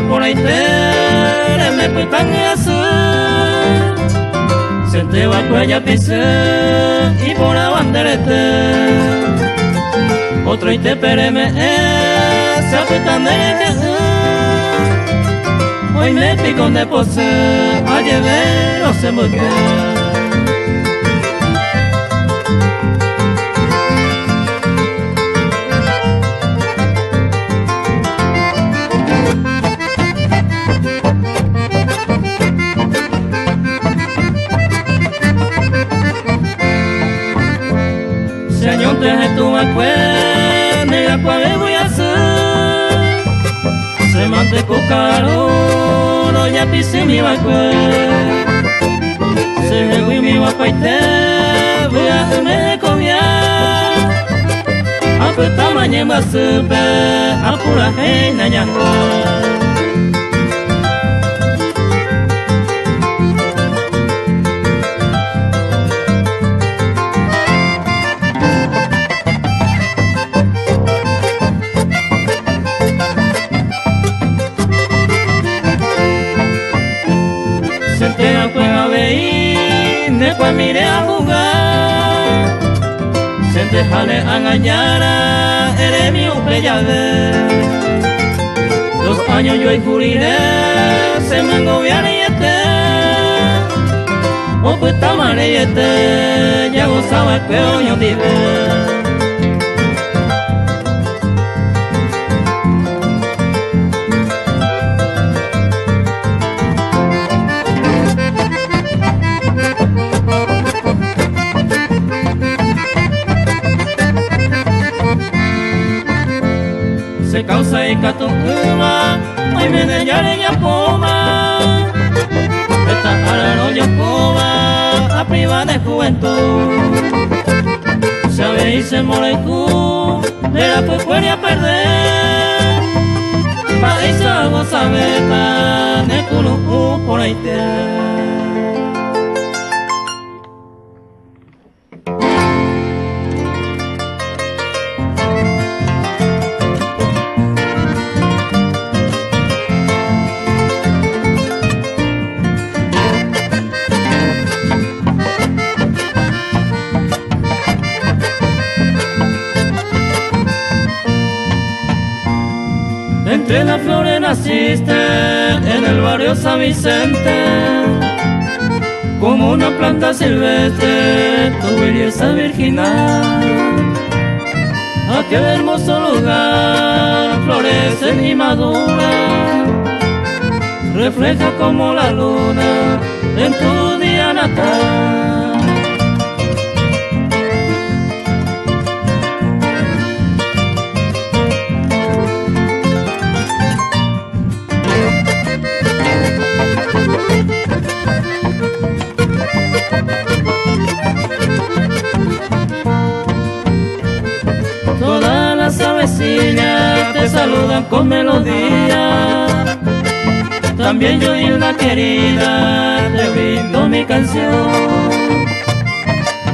Por ahí te me puedan hacer se te va cuella pise y por la banderete otro y te pereme se apretan de que hoy me pico de pose a llevar no sé muy bien. Señor, te tu acuerdo, ya cuál voy a hacer. Se manteco caro, no ya pise mi vacue. Se me voy mi vacuaite, voy a me cobiar. A puta mañana supe, a pura reina ya. Senté a juega veí, después miré a jugar. Senté jale a engañar a eres mi upellade. 2 años yo y juriré, se me engobiaré y o pues tamaré y ya gozaba el peor yo dije. Se causa y catunguma, hoy me deñaré ya poma. Esta araro yo poma, a priva de juventud. Se ve y se molecú, de la puería perder. País algo sabeta, de culo por ahí te. Entre las flores naciste en el barrio San Vicente, como una planta silvestre, tu belleza virginal. Aquel hermoso lugar florece y madura, refleja como la luna en tu día natal. Todas las avecillas te saludan con melodía. También yo, Hilda querida, te brindo mi canción.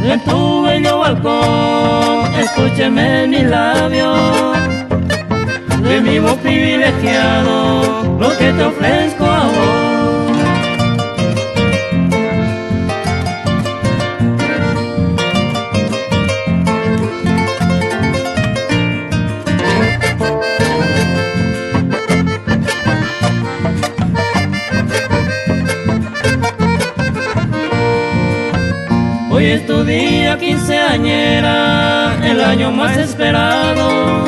En tu bello balcón, escúcheme mis labios. De mi voz privilegiado, lo que te ofrezco a vos. Hoy es tu día quinceañera, el año más esperado,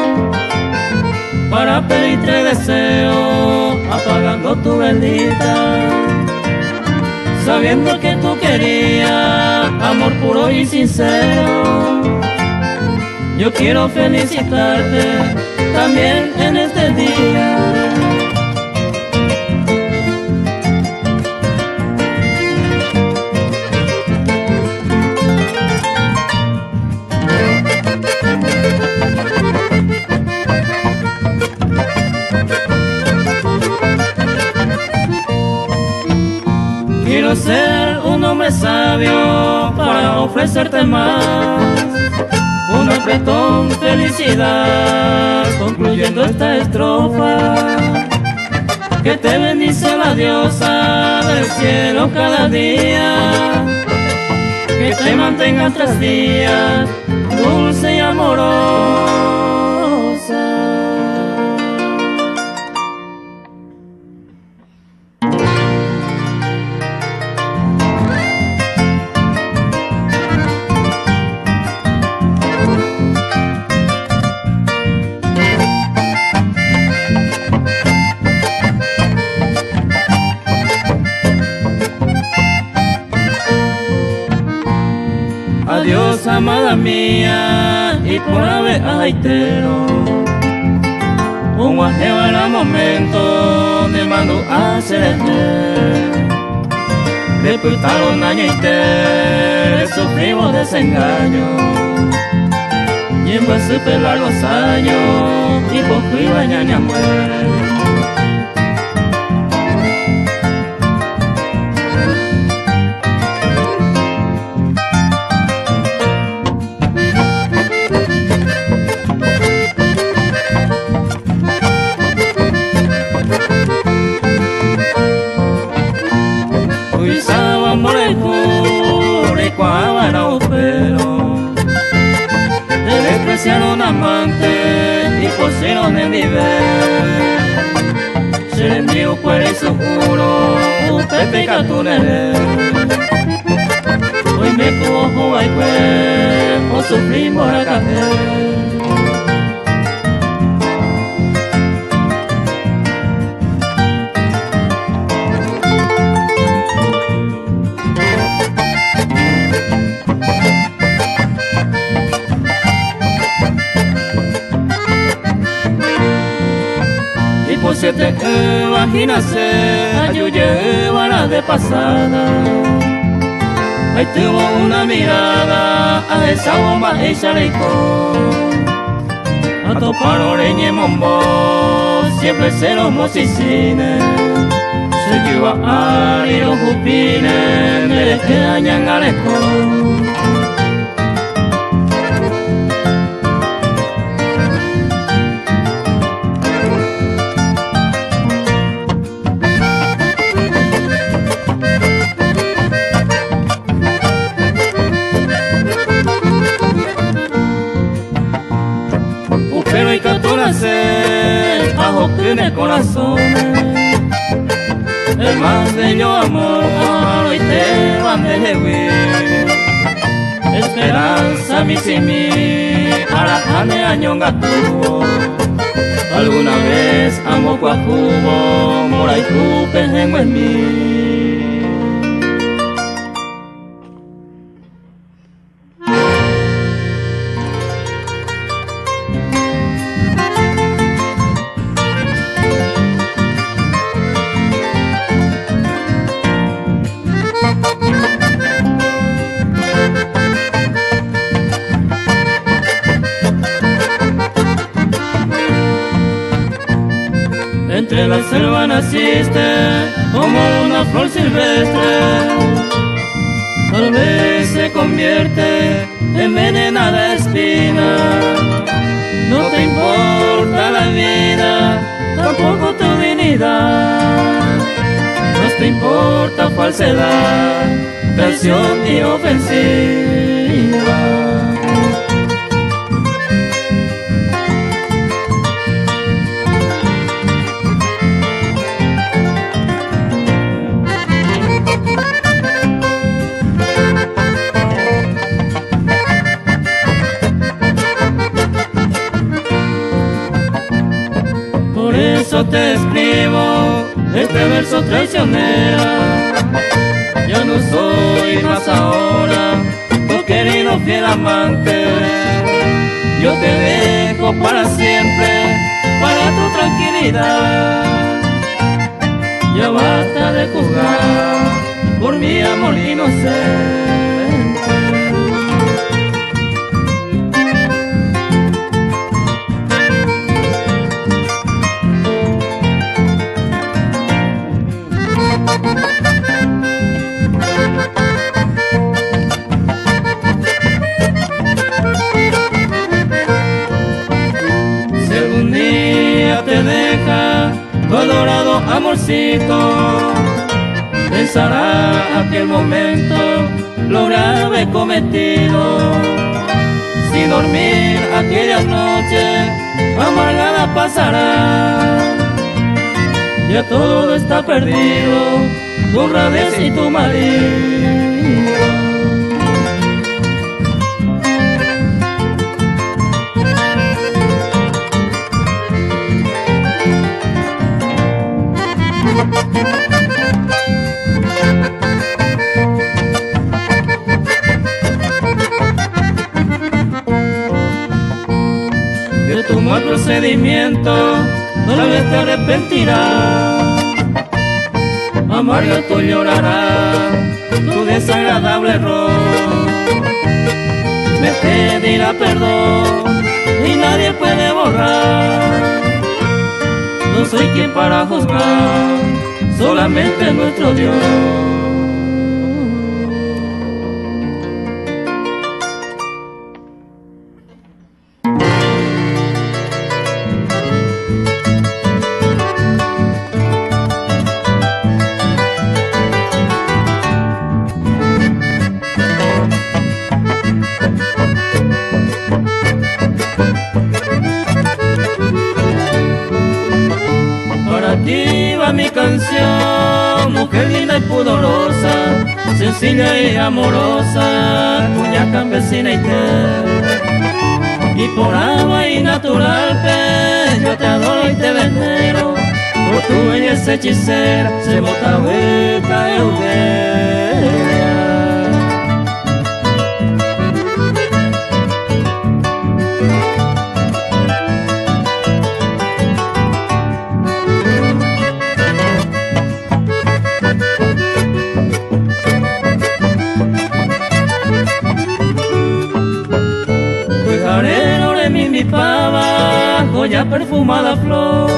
para pedirte deseo, apagando tu velita, sabiendo que tú querías amor puro y sincero. Yo quiero felicitarte también en este día. ser un hombre sabio para ofrecerte más. Un apretón felicidad, concluyendo esta estrofa, que te bendice la diosa del cielo cada día, que te mantenga tras días dulce y amorosa. Adiós, amada mía, y por ave aitero, un guajeo era momento de mando a celeste. Reputaron año y te sufrimos desengaño, y en vez de pelar los años, y por cuiva ñaña muere. Despreciaron amante y pusieron en nivel. Se le envió por el seguro, Pepe Catunere. Hoy me cojo a o sufrimos a caer. Se te imaginase, ayuye vara de pasada. Ahí tuvo una mirada a esa bomba y chaleco. A topar oreñe mombo, siempre cero mosicines. Se lleva a ir los jupines, me que dañan alejo. Pero hay que nacer bajo que en el corazón el más bello amor y te van de huir. Esperanza mi simi arajane añonga tuvo. Alguna vez amo cuajubo mora y cupe en mí. Entre la selva naciste como una flor silvestre, tal vez se convierte en venenada espina. No te importa la vida, tampoco tu dignidad. No te importa falsedad, traición y ofensiva. Por eso te escribo este verso traicionera. Ya no soy más ahora tu querido fiel amante. Yo te dejo para siempre, para tu tranquilidad. Ya basta de juzgar por mi amor inocente. amorcito, pensará aquel momento lo grave cometido. Si dormir aquella noche amargada pasará, ya todo está perdido, tu honradez y tu marido. De tu mal procedimiento tal vez te arrepentirás, amargo tú llorarás tu desagradable error. Me pedirá perdón y nadie puede borrar, no soy quien para juzgar, solamente nuestro Dios. Mi canción, mujer linda y pudorosa, sencilla y amorosa, cuña campesina y te. Y por agua y natural, yo te adoro y te venero, por tu belleza hechicera, se bota vuelta Eugenia. Mi pava, joya perfumada flor,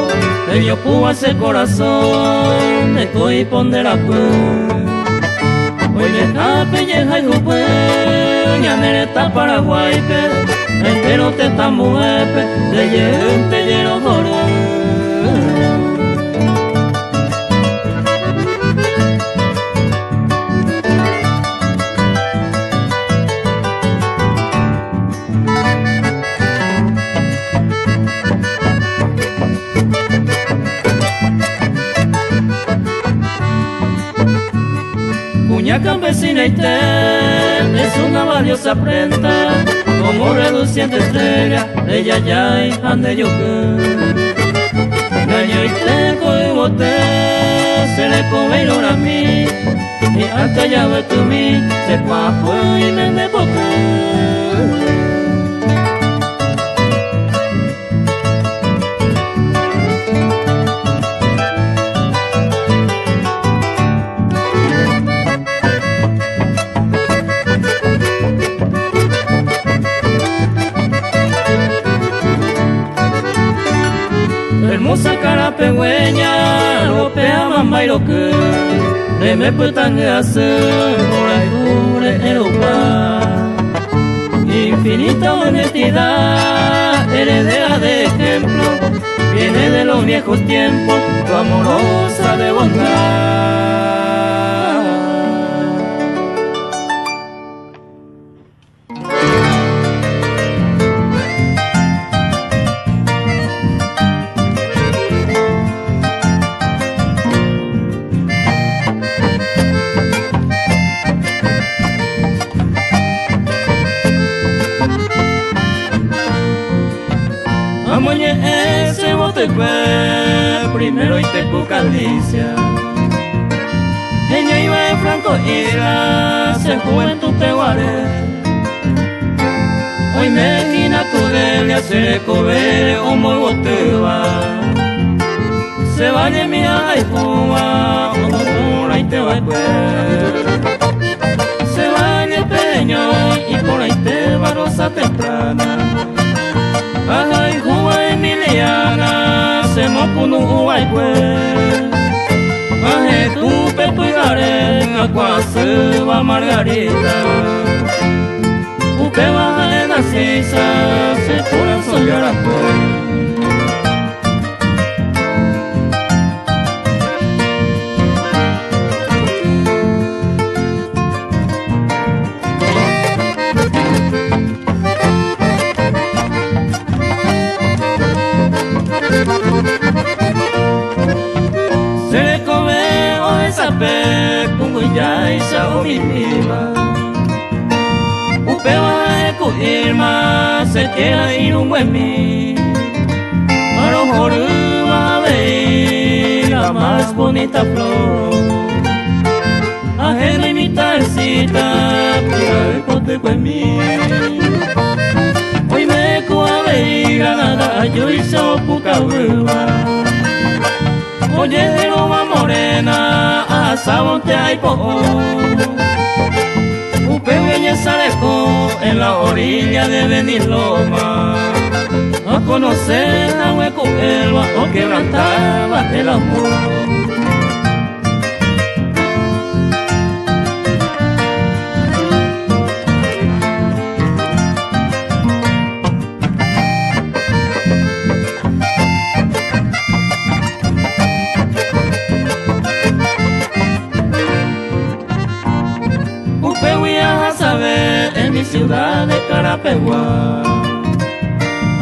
te dio púa ese corazón, de coi pondera pues. Hoy de pelleja y jupé, ñanereta Paraguay, entero te tamuepe, de yente lleno doré. Cuña campesina y ten es una valiosa prenda, como reluciente estrella de Yayay ande yuque. Gaño y teco y bote se le comeron a mí, y hasta ya ve tu mí se cuajo y me de boque. Hermosa cara pegüeña, ropea mamba y lo que de me puedan hacer por ahí dure Europa. Infinita honestidad, heredera de ejemplo, viene de los viejos tiempos, tu amorosa de bondad. Amoñe ese bote primero y te cucalicia. Ella iba en Franco ira, se juventud te guaré. Hoy me quina tu delia, se cobere o muy boteva. Se vaya mi ay Cuba, o por ahí te va a se vaya el peño y por ahí te va rosa temprana. Ay, Cuba Emiliana, se mocunu uaikue. Ay, tu pepo y garenga, cuase va Margarita. Upe baja en la sisa, se puran soñar a lima Upewa eku irma se queda en un buen mi Arohoruma ve la más bonita flor Ajena y mi tarcita Pira el pote buen mi Hoy me cuave granada yo hice puca hueva Oye de loma morena a sabonte hay po Upeña Sareco en la orilla de Beniloma A conocer a Hueco Elba o quebrantaba el amor Ciudad de Carapegua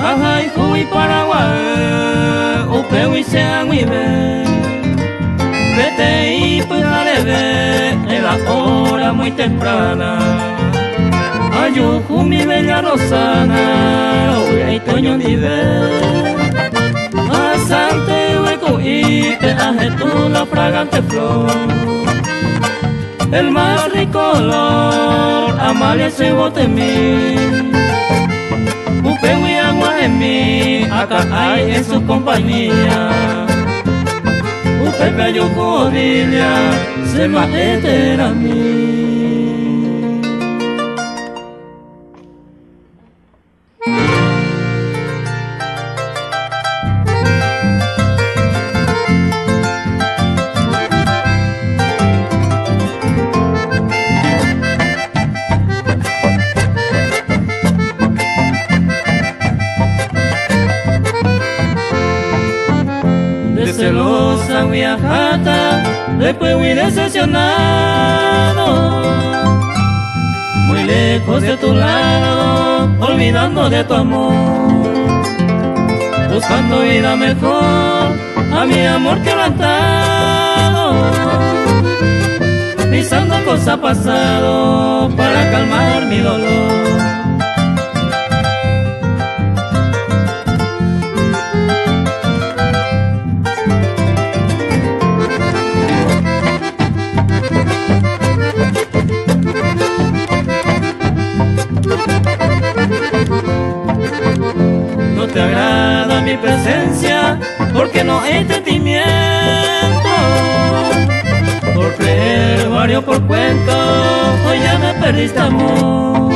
Ajay, Juy, Paraguay Upehui, Seanguibe Vete y Pujarebe En la hora muy temprana Ayuju, mi bella Rosana Oye, Toño, Nive Asante, Hueco, y te ajetó la fragante flor El más rico olor, Amalia se bote en mí Upehui agua en mí, acá hay en su compañía Upepe ayuco odilia, se mate a mí celosa viajata, después fui decepcionado Muy lejos de tu lado, olvidando de tu amor Buscando vida mejor, a mi amor quebrantado Pisando cosas pasado, para calmar mi dolor No te agrada mi presencia porque no hay entendimiento Por creer varios por cuento hoy ya me perdiste amor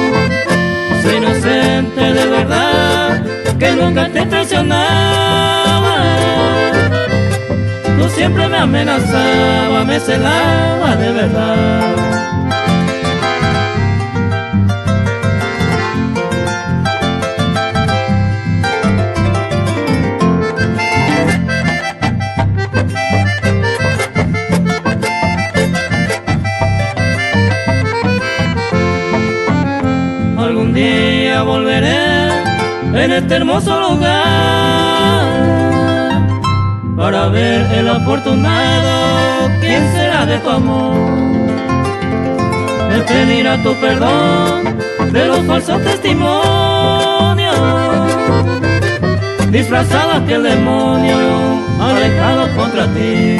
Soy inocente de verdad que nunca te traicionaba Tú siempre me amenazabas, me celabas de verdad Algún día volveré en este hermoso lugar Para ver el afortunado, quién será de tu amor Me pedirá tu perdón de los falsos testimonios Disfrazadas que el demonio ha dejado contra ti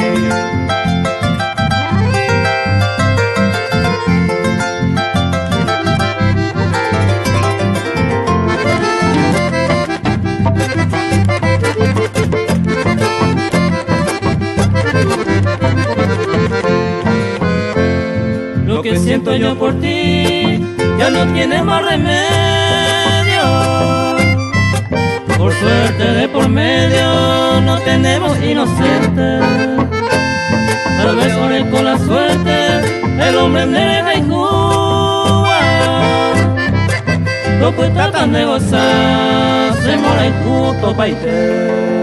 Lo que siento yo por ti ya no tiene más remedio Por suerte de por medio no tenemos inocentes Tal vez por él con la suerte el hombre me deja en Cuba Lo que tratan de gozar se mora injusto paite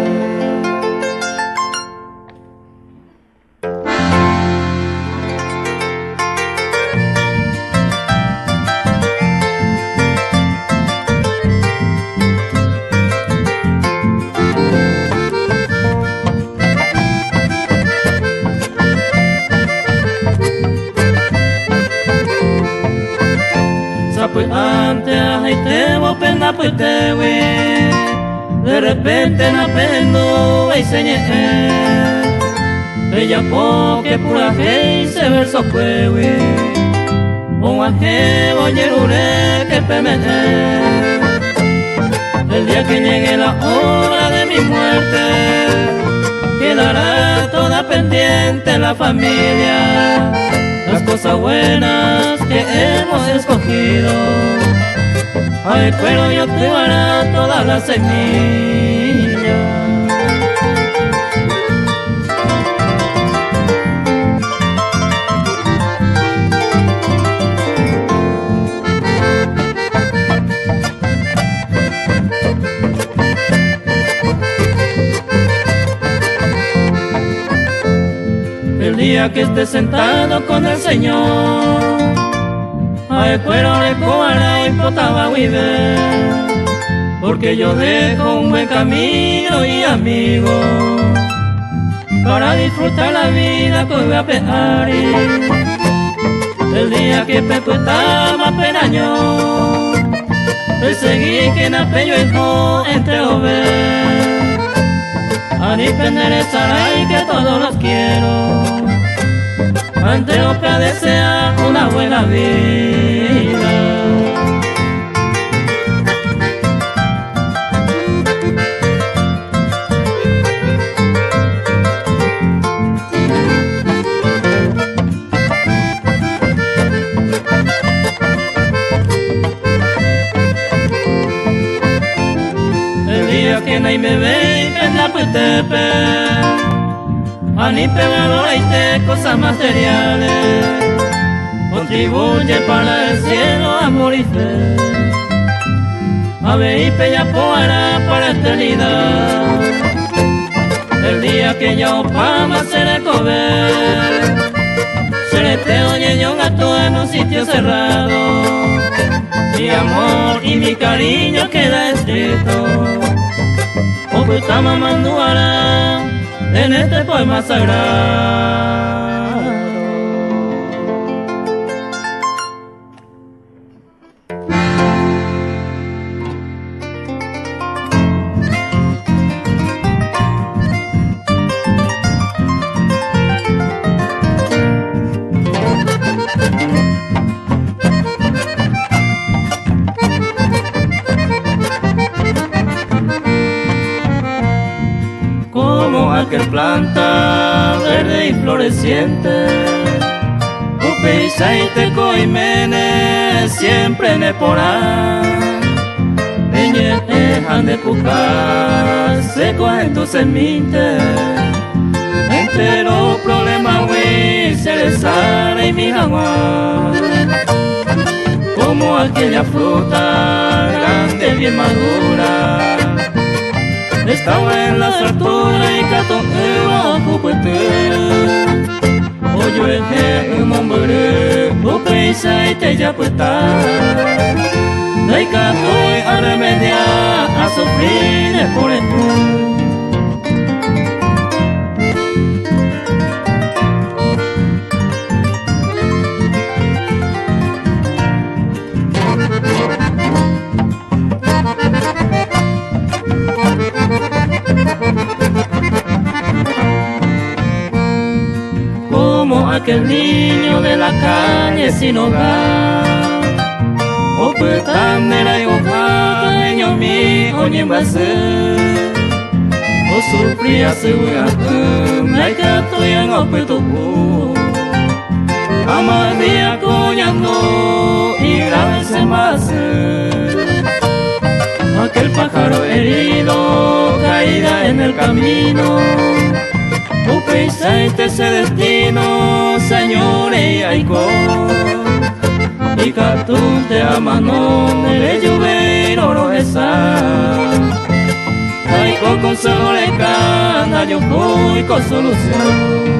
putewi, de repente na pendo y señé. Ella porque pura que se verso cuewi, un aje boñerure que pemene. El día que llegue la hora de mi muerte, quedará toda pendiente la familia, las cosas buenas que hemos escogido. Ay, pero yo te daré todas las semillas. El día que esté sentado con el Señor, ay, pero le cobará y potaba viver, porque yo dejo un buen camino y amigo para disfrutar la vida que voy a pegar. El día que Pepe estaba penaño, perseguí que na peño hijo entre over. A ni penderezará y que todos los quiero, ante lo que desea una buena vida. El día que nadie me ve en la putepe, a ni valora y te cosas materiales, contribuye para el cielo amor y fe. A ver y peña poara para la eternidad. El día que ya opama seré comer, seré te oye yo un gato en un sitio cerrado. Mi amor y mi cariño queda escrito, o pues mamando hará en este poema sagrado. Como aquel planta verde y floreciente, upe y saite coimene siempre neporá. Peñe ejan de pucar seco en tu seminte, entero problema hui se desara y mi jaguar. Como aquella fruta grande bien madura, estaba en las alturas y cato ewa cupete. Oyo eje mombere, upeisa y te ya puesta. Dai cato y a remediar, a sufrir por esto. Como aquel niño de la calle sin hogar, o petamera y hoja, niño mío ni va a ser, o sufría segura, me cato y en opeto, amadía coñando y grave más. Aquel pájaro herido, caída en el camino, upisaste ese destino, señor y aiko. Y catún te amano, le lluve oro esa. Aiko con solo le cana, yo voy con solución.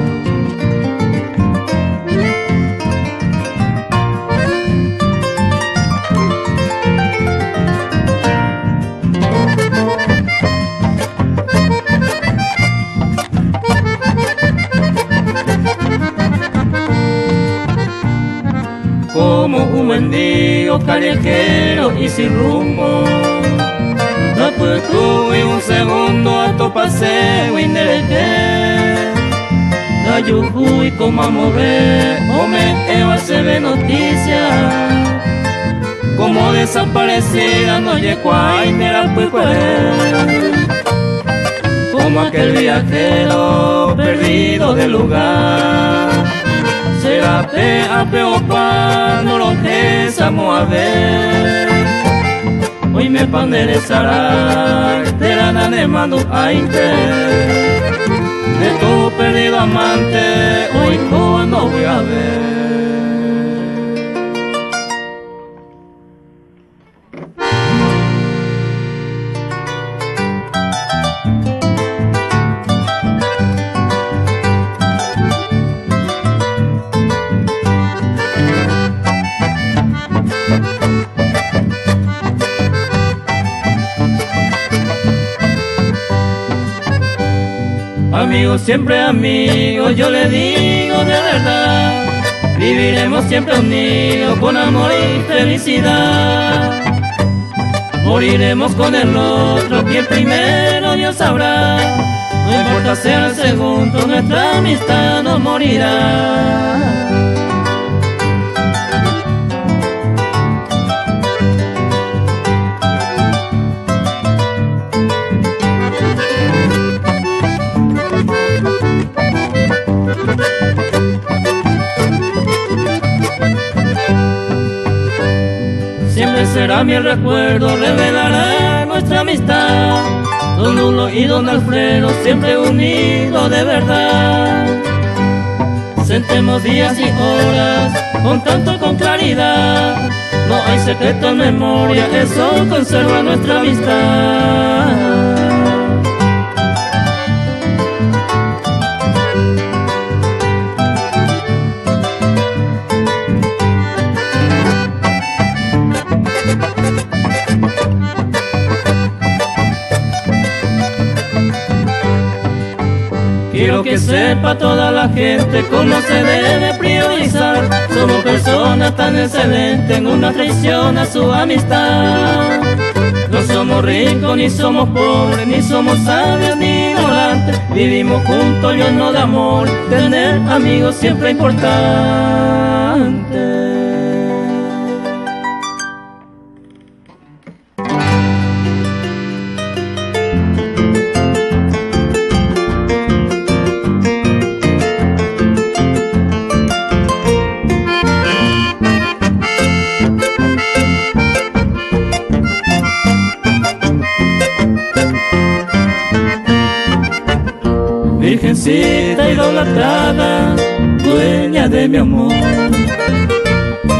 Como un mendigo callejero y sin rumbo, un segundo a tu paseo indereché. Dayuhu y como mover, o me eva se ve noticia. Como desaparecida no llegó a Inera como aquel viajero perdido del lugar. Será pe a peopa, no lo dejamos a ver. Hoy me panderezará, te la dan mando a inter. De tu perdido amante, hoy no voy a ver. Amigos, siempre amigos, yo le digo de verdad, viviremos siempre unidos con amor y felicidad. Moriremos con el otro, quien primero Dios sabrá. No importa ser el segundo, nuestra amistad no morirá. Siempre será mi recuerdo, revelará nuestra amistad. Don Lulo y Don Alfredo, siempre unidos de verdad. Sentemos días y horas, con tanto con claridad. No hay secreto en memoria, eso conserva nuestra amistad. Quiero que sepa toda la gente cómo se debe priorizar. Somos personas tan excelentes en una traición a su amistad. No somos ricos, ni somos pobres, ni somos sabios, ni ignorantes. Vivimos juntos, llenos de amor, tener amigos siempre es importante. Virgencita idolatrada, dueña de mi amor,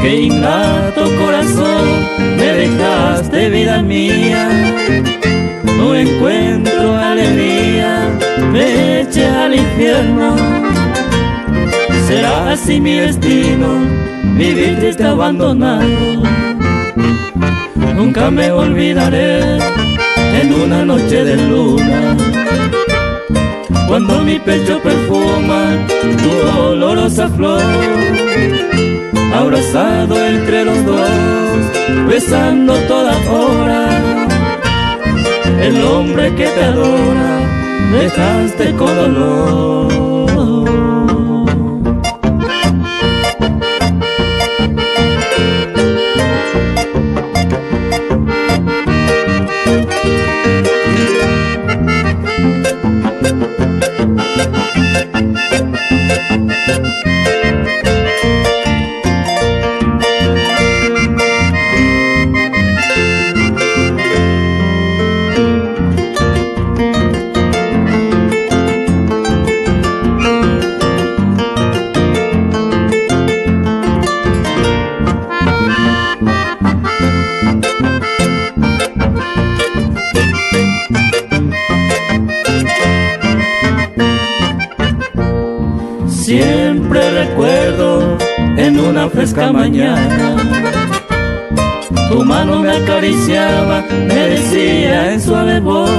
qué ingrato corazón me dejaste, vida mía. No encuentro alegría, me eché al infierno. Será así mi destino, vivir triste abandonado. Nunca me olvidaré en una noche de luna, cuando mi pecho perfuma tu olorosa flor, abrazado entre los dos, besando toda hora. El hombre que te adora, dejaste con dolor. Siempre recuerdo en una fresca mañana, tu mano me acariciaba, me decía en suave voz: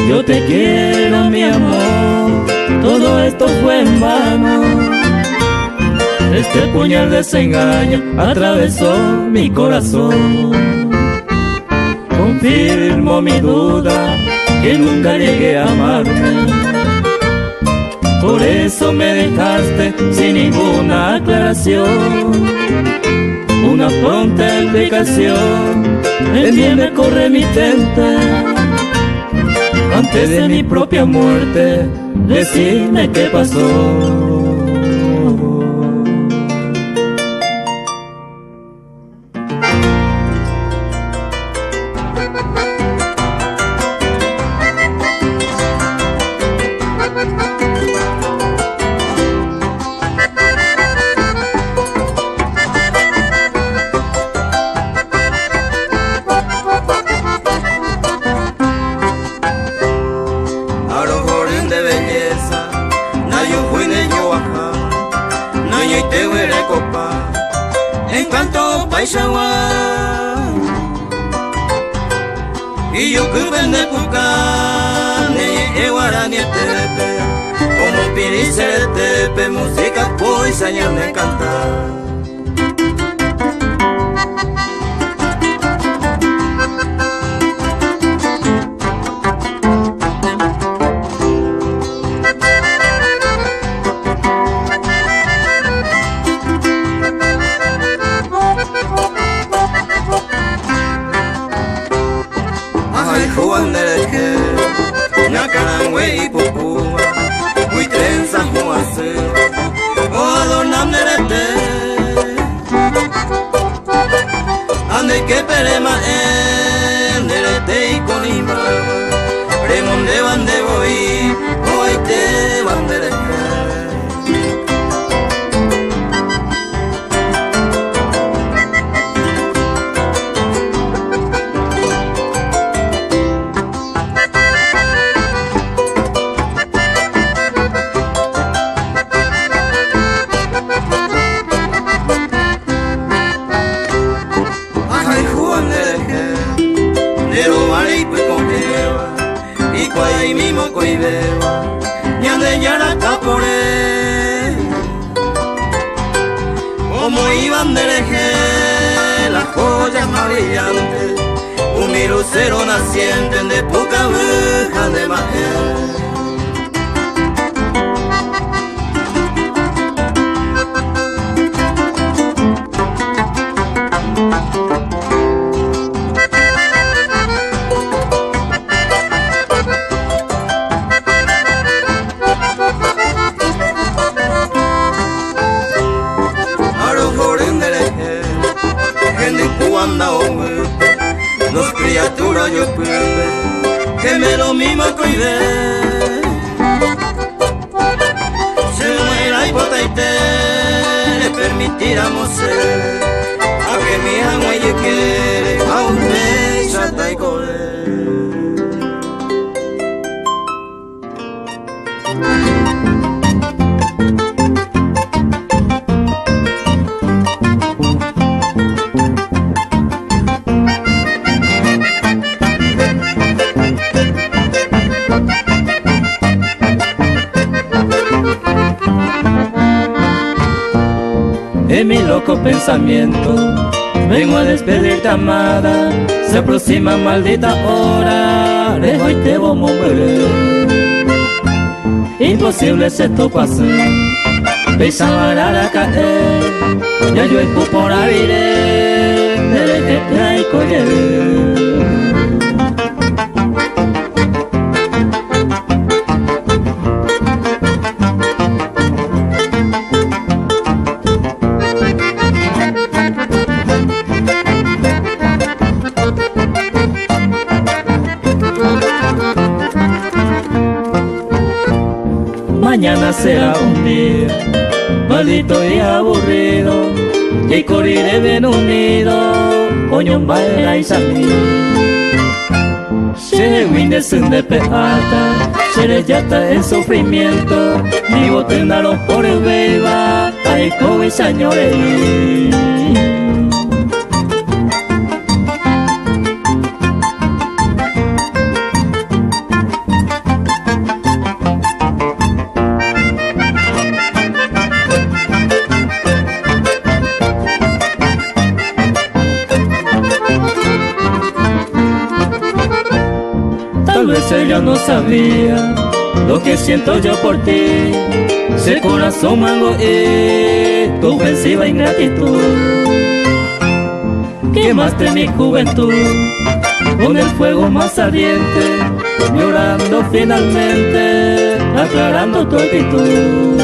yo te quiero, mi amor, todo esto fue en vano. Este puñal de engaño atravesó mi corazón. confirmo mi duda que nunca llegué a amarte. Por eso me dejaste sin ninguna aclaración, una pronta explicación. Envíame corre mi tenta, antes de mi propia muerte, decime qué pasó. Encanto paisagua y yo que vende pucane e guarani tepe como pirice tepe música poisa me cantar. Juan de que na carangüe y pupúa muy trenza juase o adornam nerete ande que perema en nerete y conima premonde van de voy o ahí te van de y cuay mismo coibeba ñande yara capore como iban de leje las joyas más brillantes un lucero naciente de poca bruja de magia. Los criaturas yo pude que me lo mismo coide se muera y potaite le permitiramos ser a que mi amo ella quiere a un chata y correr. En mi loco pensamiento vengo a despedirte, amada. Se aproxima maldita hora de hoy te vamos a morir. Imposible se esto pasa, pensaba a caer. Ya yo el por aire de que trae coger. Mañana será un día maldito y aburrido, y correré bien unido, coño baila y salir. Se winde sin de peata, se le yata el sufrimiento, vivo tendalo por el beba, ay coi señores. Tal vez ella no sabía lo que siento yo por ti. Ese corazón mango es tu ofensiva ingratitud. Quemaste mi juventud con el fuego más ardiente, llorando finalmente, aclarando tu actitud.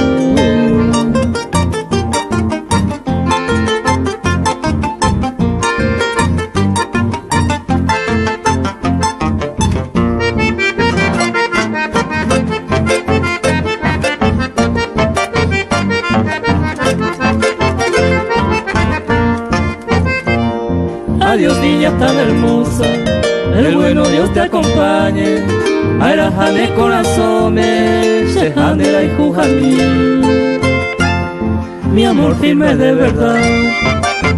Adiós niña tan hermosa, el bueno Dios te acompañe. Airajane corazone, Shehanera y Jujani. Mi amor firme de verdad,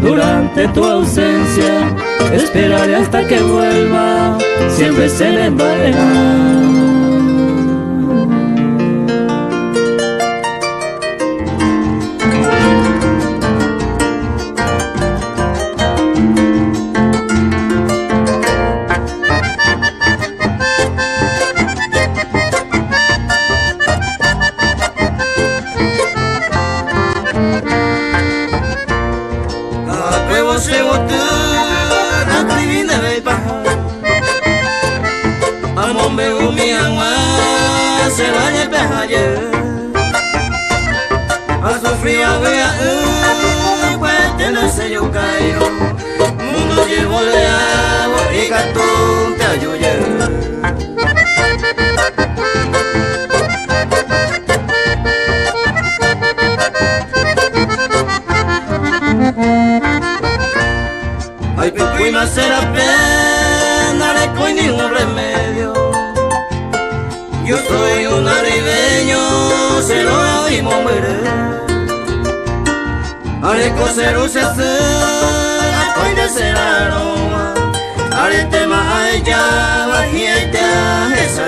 durante tu ausencia, esperaré hasta que vuelva, siempre se le embargará. Mundo llevo de agua y catón te ayude. Ay, pico y más será pena, le coy ni un remedio. Yo soy un aribeño, se lo oímos morir. Areco cero se hace, apoy de ser aroma. Arete ma ella, bajiete a esa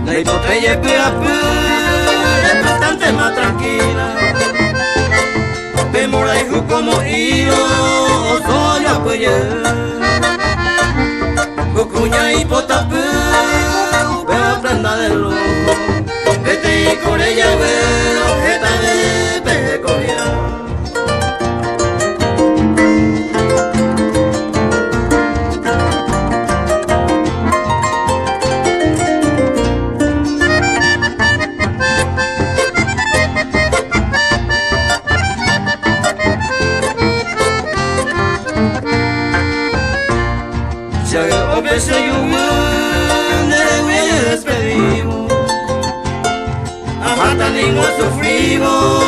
la hipotella pura es bastante más tranquila. Pemora y como hilo, o soy apoyar. Cucuña y potapú, veo prenda de lujo. Vete y con ella veo jeta de pecoria. Se me despedimos, a ningún sufrimos,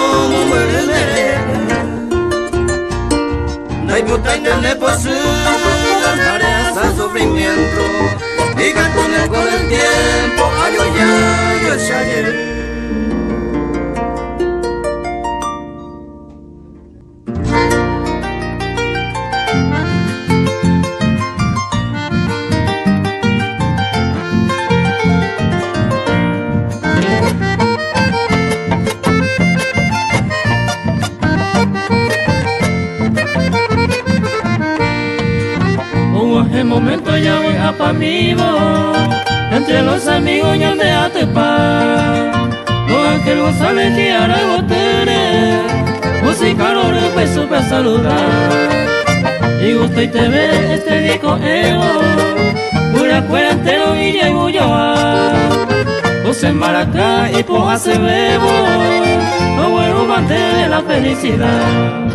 no hay puta internet por su tareas al sufrimiento, y cantones con el tiempo, ayo ya, yo ya. El momento ya voy a pa' vivo, entre los amigos ya me atepa. Los Ángel González y Ara Botere, música lo beso para saludar. Y gusto y te ve este disco Evo, pura cuera entero Villa y Bulloa. José Maracá y Po Acebebo, los buenos manteles de la felicidad.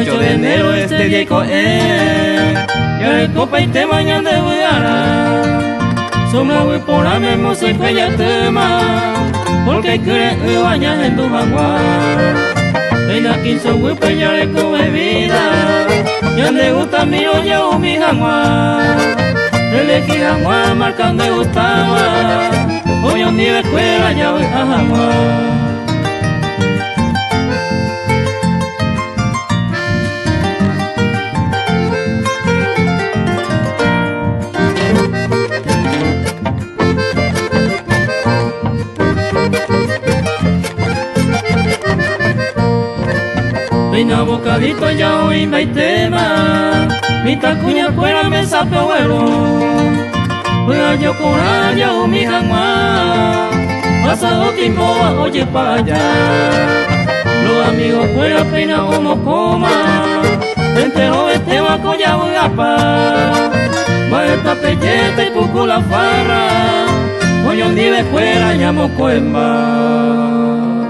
De enero este disco y el copa y te mañana de Guayana. Somos muy por la misma secuela tema, porque cree bañas en tu jaguar. De la 15 huipa ya le come vida, ya le gusta mi olla o mi jaguar. El equi jaguar marcando me gustaba, ni de escuela ya voy a jamás. Peina bocadito ya hoy me tema, mi tacuña fuera me sape huevo. Fuera yo con allá o mi jamás, pasado tiempo va oye para allá. Los amigos fuera peina como coma, entero este va con ya voy a pa. Va esta pelleta y poco la farra, coño ni de fuera llamo cuemba.